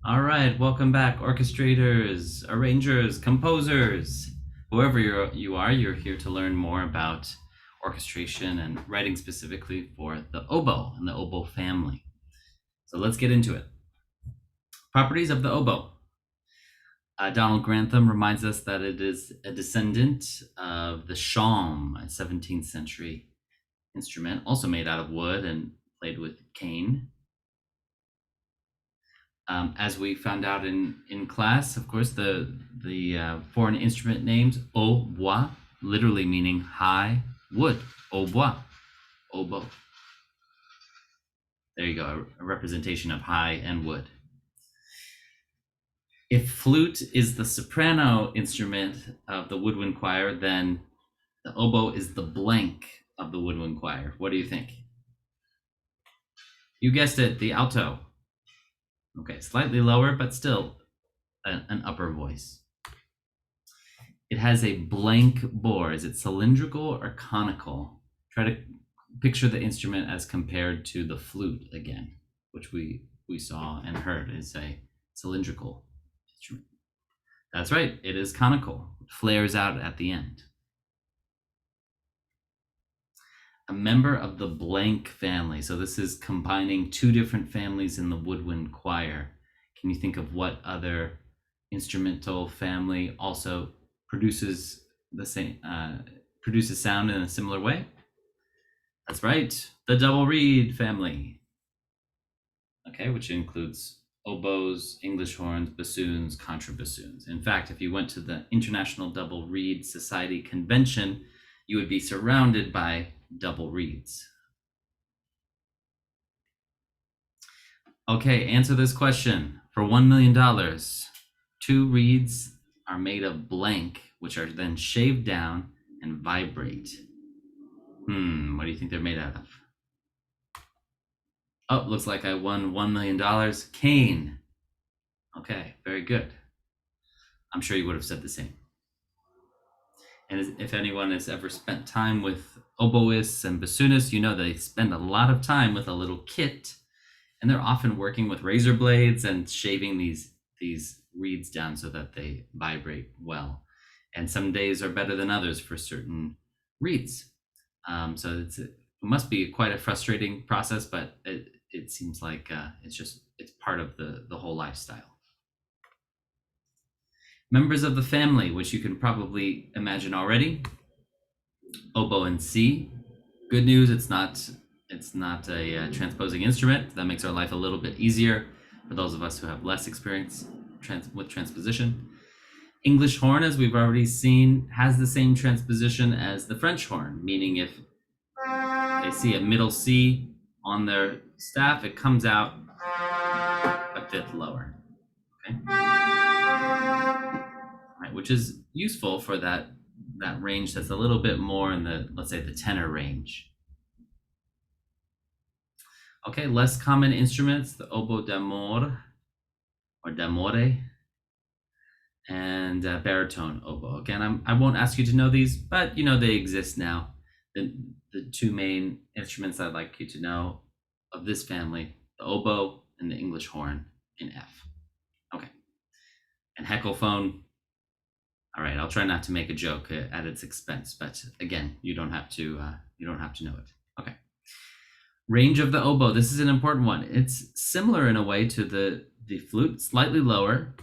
All right, welcome back, orchestrators, arrangers, composers, whoever you are. You're here to learn more about orchestration and writing specifically for the oboe and the oboe family. So let's get into it. Properties of the oboe. Donald Grantham reminds us that it is a descendant of the shawm, a 17th century instrument, also made out of wood and played with cane. As we found out in class, of course, the foreign instrument names, Oboe, literally meaning high wood, Oboe, oboe. There you go, a representation of high and wood. If flute is the soprano instrument of the woodwind choir, then the oboe is the blank of the woodwind choir. What do you think? You guessed it, the alto. Okay, slightly lower, but still an upper voice. It has a blank bore. Is it cylindrical or conical? Try to picture the instrument as compared to the flute again, which we saw and heard is a cylindrical instrument. That's right, it is conical. It flares out at the end. A member of the blank family. So this is combining two different families in the woodwind choir. Can you think of what other instrumental family also produces the same, produces sound in a similar way? That's right, the double reed family. Okay, which includes oboes, English horns, bassoons, contrabassoons. In fact, if you went to the International Double Reed Society convention, you would be surrounded by double reeds. Okay, answer this question. For $1 million, 2 reeds are made of blank, which are then shaved down and vibrate. What do you think they're made out of? Oh, looks like I won $1 million. Cane. Okay, very good. I'm sure you would have said the same. And if anyone has ever spent time with oboists and bassoonists, you know they spend a lot of time with a little kit, and they're often working with razor blades and shaving these reeds down so that they vibrate well. And some days are better than others for certain reeds. So it must be quite a frustrating process, but it seems like it's part of the whole lifestyle. Members of the family, which you can probably imagine already. Oboe and C. Good news, it's not a transposing instrument. That makes our life a little bit easier for those of us who have less experience with transposition. English horn, as we've already seen, has the same transposition as the French horn, meaning if they see a middle C on their staff, it comes out a fifth lower. Okay? Right, which is useful for that range that's a little bit more in the, let's say, the tenor range. Okay, less common instruments, the oboe d'amore or d'amore and baritone oboe. Again, I won't ask you to know these, but you know they exist now. The two main instruments I'd like you to know of this family, the oboe and the English horn in F. Okay, and heckelphone. All right, I'll try not to make a joke at its expense, but again, you don't have to know it. Okay. Range of the oboe. This is an important one. It's similar in a way to the flute, slightly lower,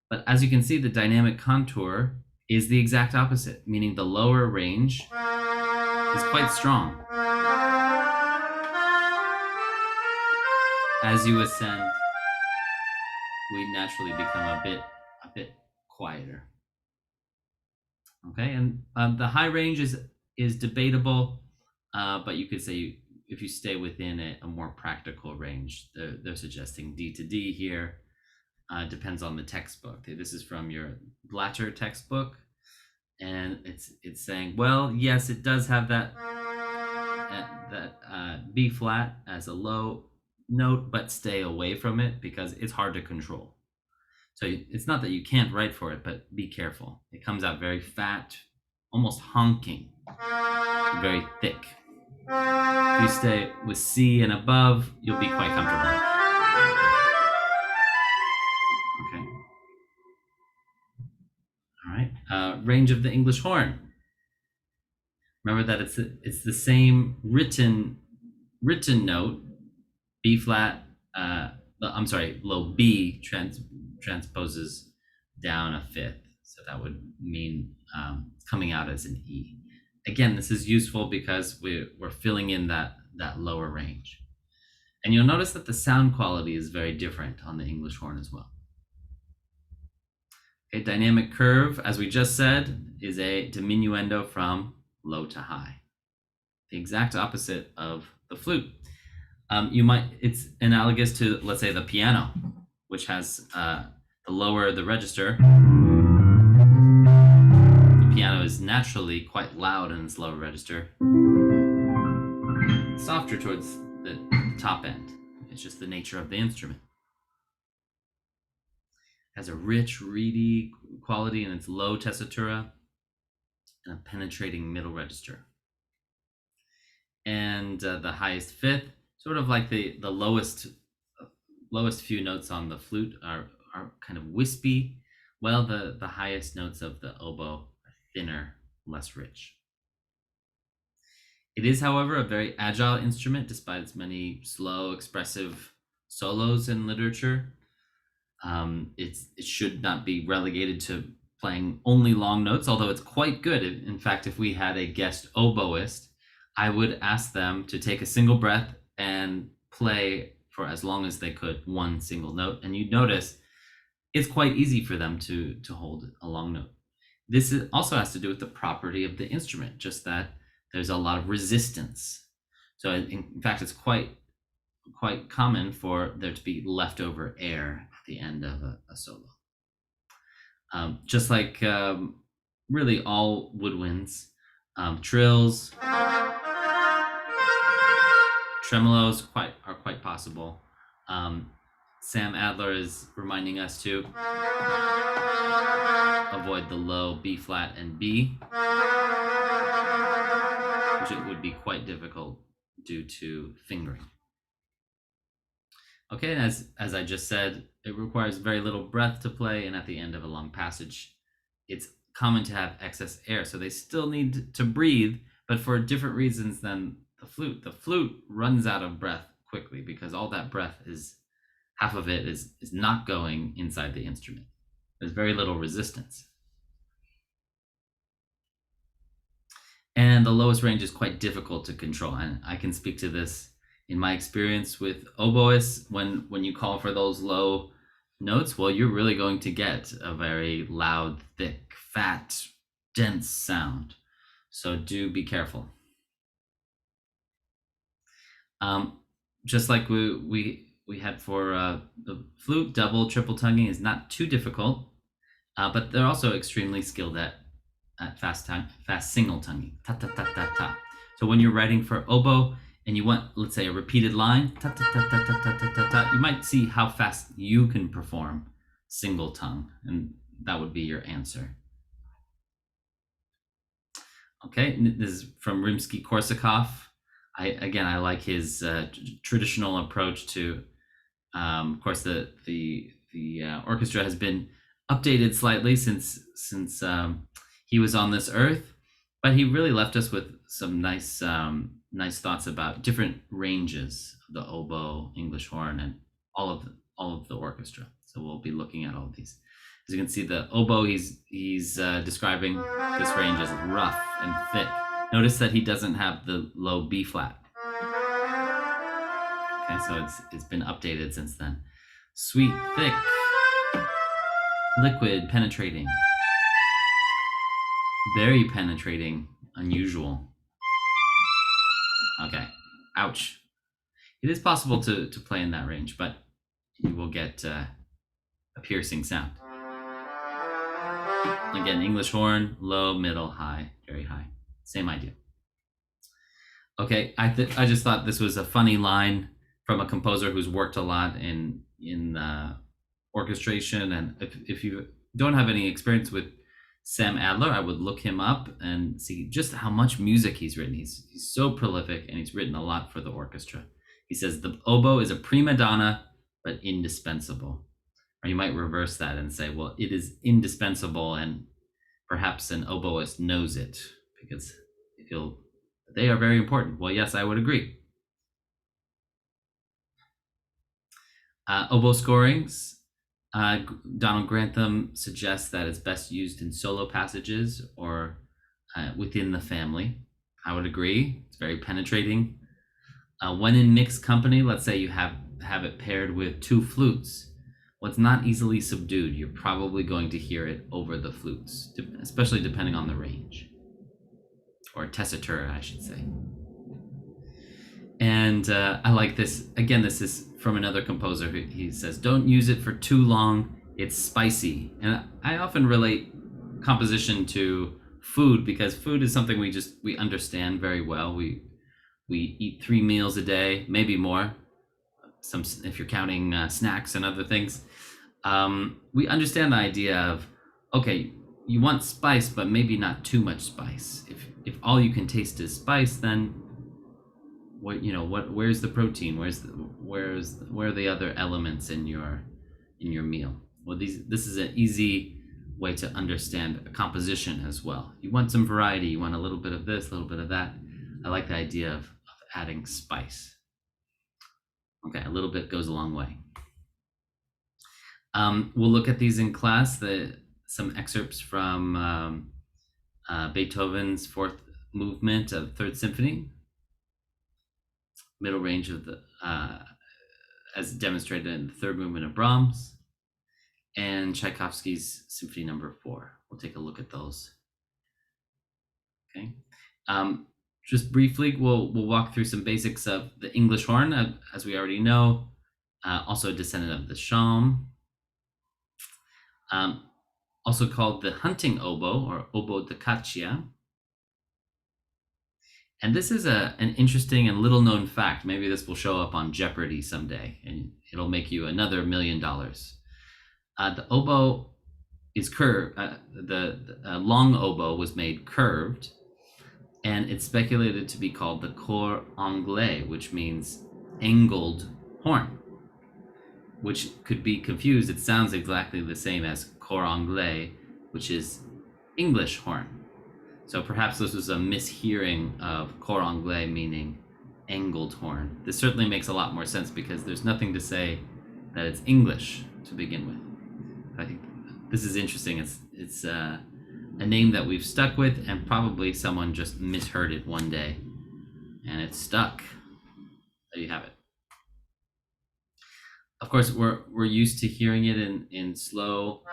but as you can see, the dynamic contour is the exact opposite, meaning the lower range is quite strong. As you ascend, we naturally become a bit quieter. Okay, and the high range is debatable, but you could say if you stay within a more practical range, they're suggesting D to D here. Depends on the textbook. This is from your Blatter textbook, and it's saying, well, yes, it does have that B flat as a low note, but stay away from it because it's hard to control. So it's not that you can't write for it, but be careful. It comes out very fat, almost honking, very thick. If you stay with C and above, you'll be quite comfortable. range of the English horn. Remember that it's the same written note, B flat. I'm sorry, low B transposes down a fifth, so that would mean coming out as an E. Again, this is useful because we're filling in that lower range. And you'll notice that the sound quality is very different on the English horn as well. A dynamic curve, as we just said, is a diminuendo from low to high. The exact opposite of the flute. It's analogous to, let's say, the piano, which has the lower the register, the piano is naturally quite loud in its lower register, softer towards the top end. It's just the nature of the instrument. It has a rich, reedy quality in its low tessitura and a penetrating middle register. And the highest fifth, sort of like the lowest few notes on the flute are kind of wispy, while the highest notes of the oboe are thinner, less rich. It is, however, a very agile instrument, despite its many slow, expressive solos in literature. It should not be relegated to playing only long notes, although it's quite good. In fact, if we had a guest oboist, I would ask them to take a single breath and play for as long as they could one single note. And you'd notice it's quite easy for them to hold a long note. This also has to do with the property of the instrument, just that there's a lot of resistance. So in fact, it's quite common for there to be leftover air at the end of a solo. Just like really all woodwinds, trills, tremolos are quite possible. Sam Adler is reminding us to avoid the low B flat and B, which it would be quite difficult due to fingering. Okay, and as I just said, it requires very little breath to play, and at the end of a long passage, it's common to have excess air, so they still need to breathe, but for different reasons than the flute. The flute runs out of breath quickly because all that breath half of it is not going inside the instrument. There's very little resistance. And the lowest range is quite difficult to control, and I can speak to this in my experience with oboists. When you call for those low notes, well, you're really going to get a very loud, thick, fat, dense sound. So do be careful. Just like we had for the flute, double, triple tonguing is not too difficult, but they're also extremely skilled at fast single tonguing. Ta ta ta ta ta. So when you're writing for oboe and you want, let's say, a repeated line, ta ta ta ta ta ta ta ta ta, you might see how fast you can perform single tongue, and that would be your answer. Okay, this is from Rimsky-Korsakov. I like his traditional approach to, of course, the orchestra has been updated slightly since he was on this earth, but he really left us with some nice thoughts about different ranges of the oboe, English horn, and all of the orchestra. So we'll be looking at all of these. As you can see, the oboe, he's describing this range as rough and thick. Notice that he doesn't have the low B flat. Okay, so it's been updated since then. Sweet, thick, liquid, penetrating. Very penetrating, unusual. Okay, ouch. It is possible to play in that range, but you will get a piercing sound. Again, English horn, low, middle, high, very high. Same idea. Okay, I just thought this was a funny line from a composer who's worked a lot in orchestration. And if you don't have any experience with Sam Adler, I would look him up and see just how much music he's written. He's so prolific, and he's written a lot for the orchestra. He says the oboe is a prima donna, but indispensable. Or you might reverse that and say, well, it is indispensable and perhaps an oboist knows it, because they are very important. Well, yes, I would agree. Oboe scorings. Donald Grantham suggests that it's best used in solo passages or within the family. I would agree. It's very penetrating. When in mixed company, let's say you have it paired with two flutes, it's not easily subdued. You're probably going to hear it over the flutes, especially depending on the range, or tessitura, I should say. And I like this. Again, this is from another composer. He says, don't use it for too long. It's spicy. And I often relate composition to food, because food is something we understand very well. We eat 3 meals a day, maybe more. Some, if you're counting snacks and other things. We understand the idea of, okay, you want spice, but maybe not too much spice. If all you can taste is spice, then where's the protein? Where are the other elements in your meal? Well, this is an easy way to understand a composition as well. You want some variety. You want a little bit of this, a little bit of that. I like the idea of adding spice. Okay, a little bit goes a long way. We'll look at these in class. Some excerpts from Beethoven's Fourth Movement of Third Symphony, middle range of the as demonstrated in the third movement of Brahms, and Tchaikovsky's Symphony No. 4. We'll take a look at those. Okay. Just briefly, we'll walk through some basics of the English horn, as we already know, also a descendant of the shawm, also called the hunting oboe, or oboe da caccia. And this is an interesting and little known fact. Maybe this will show up on Jeopardy someday, and it'll make you another $1 million. The oboe is curved. The long oboe was made curved, and it's speculated to be called the cor anglais, which means angled horn, which could be confused. It sounds exactly the same as cor anglais, which is English horn. So perhaps this was a mishearing of cor anglais meaning angled horn. This certainly makes a lot more sense, because there's nothing to say that it's English to begin with. I think this is interesting. It's a name that we've stuck with, and probably someone just misheard it one day and it's stuck. There you have it. Of course, we're used to hearing it in slow.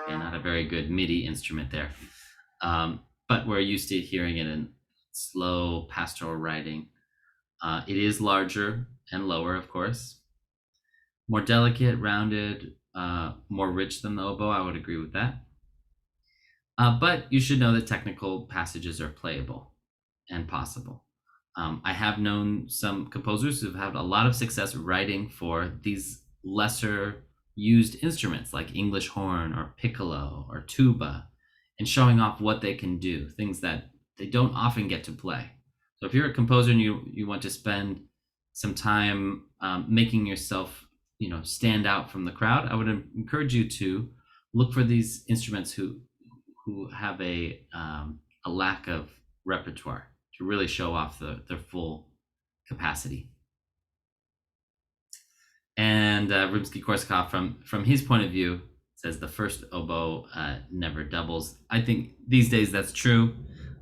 Okay, not a very good MIDI instrument there. But we're used to hearing it in slow pastoral writing. It is larger and lower, of course. More delicate, rounded, more rich than the oboe. I would agree with that. But you should know that technical passages are playable and possible. I have known some composers who've had a lot of success writing for these lesser used instruments like English horn or piccolo or tuba, and showing off what they can do, things that they don't often get to play. So if you're a composer and you want to spend some time making yourself stand out from the crowd, I would encourage you to look for these instruments who have a lack of repertoire, to really show off their full capacity. And Rimsky-Korsakov, from his point of view, says the first oboe never doubles. I think these days that's true.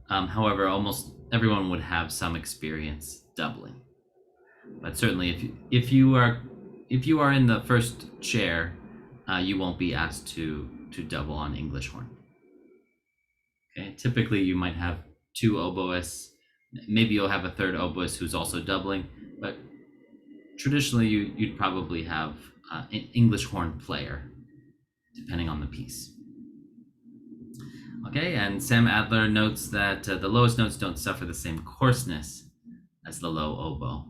However, almost everyone would have some experience doubling. But certainly, if you are in the first chair, you won't be asked to double on English horn. Okay, typically you might have 2 oboists. Maybe you'll have a third oboist who's also doubling, but traditionally you'd probably have an English horn player, depending on the piece. Okay, and Sam Adler notes that the lowest notes don't suffer the same coarseness as the low oboe.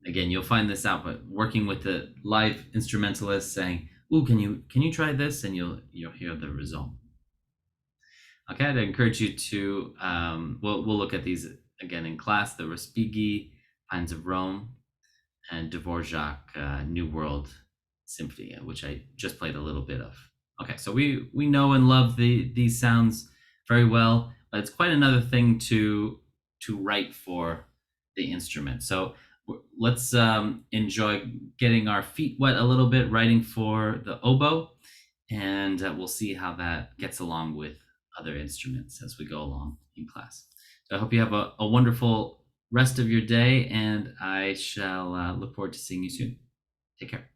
Again, you'll find this out, but working with the live instrumentalist saying, "Ooh, can you try this?" and you'll hear the result. Okay, I'd encourage you to we'll look at these again in class: the Respighi, Pines of Rome, and Dvorak, New World symphony, which I just played a little bit of. Okay, so we know and love these sounds very well, but it's quite another thing to write for the instrument. So let's enjoy getting our feet wet a little bit writing for the oboe, and we'll see how that gets along with other instruments as we go along in class. So I hope you have a wonderful rest of your day, and I shall look forward to seeing you soon. Take care.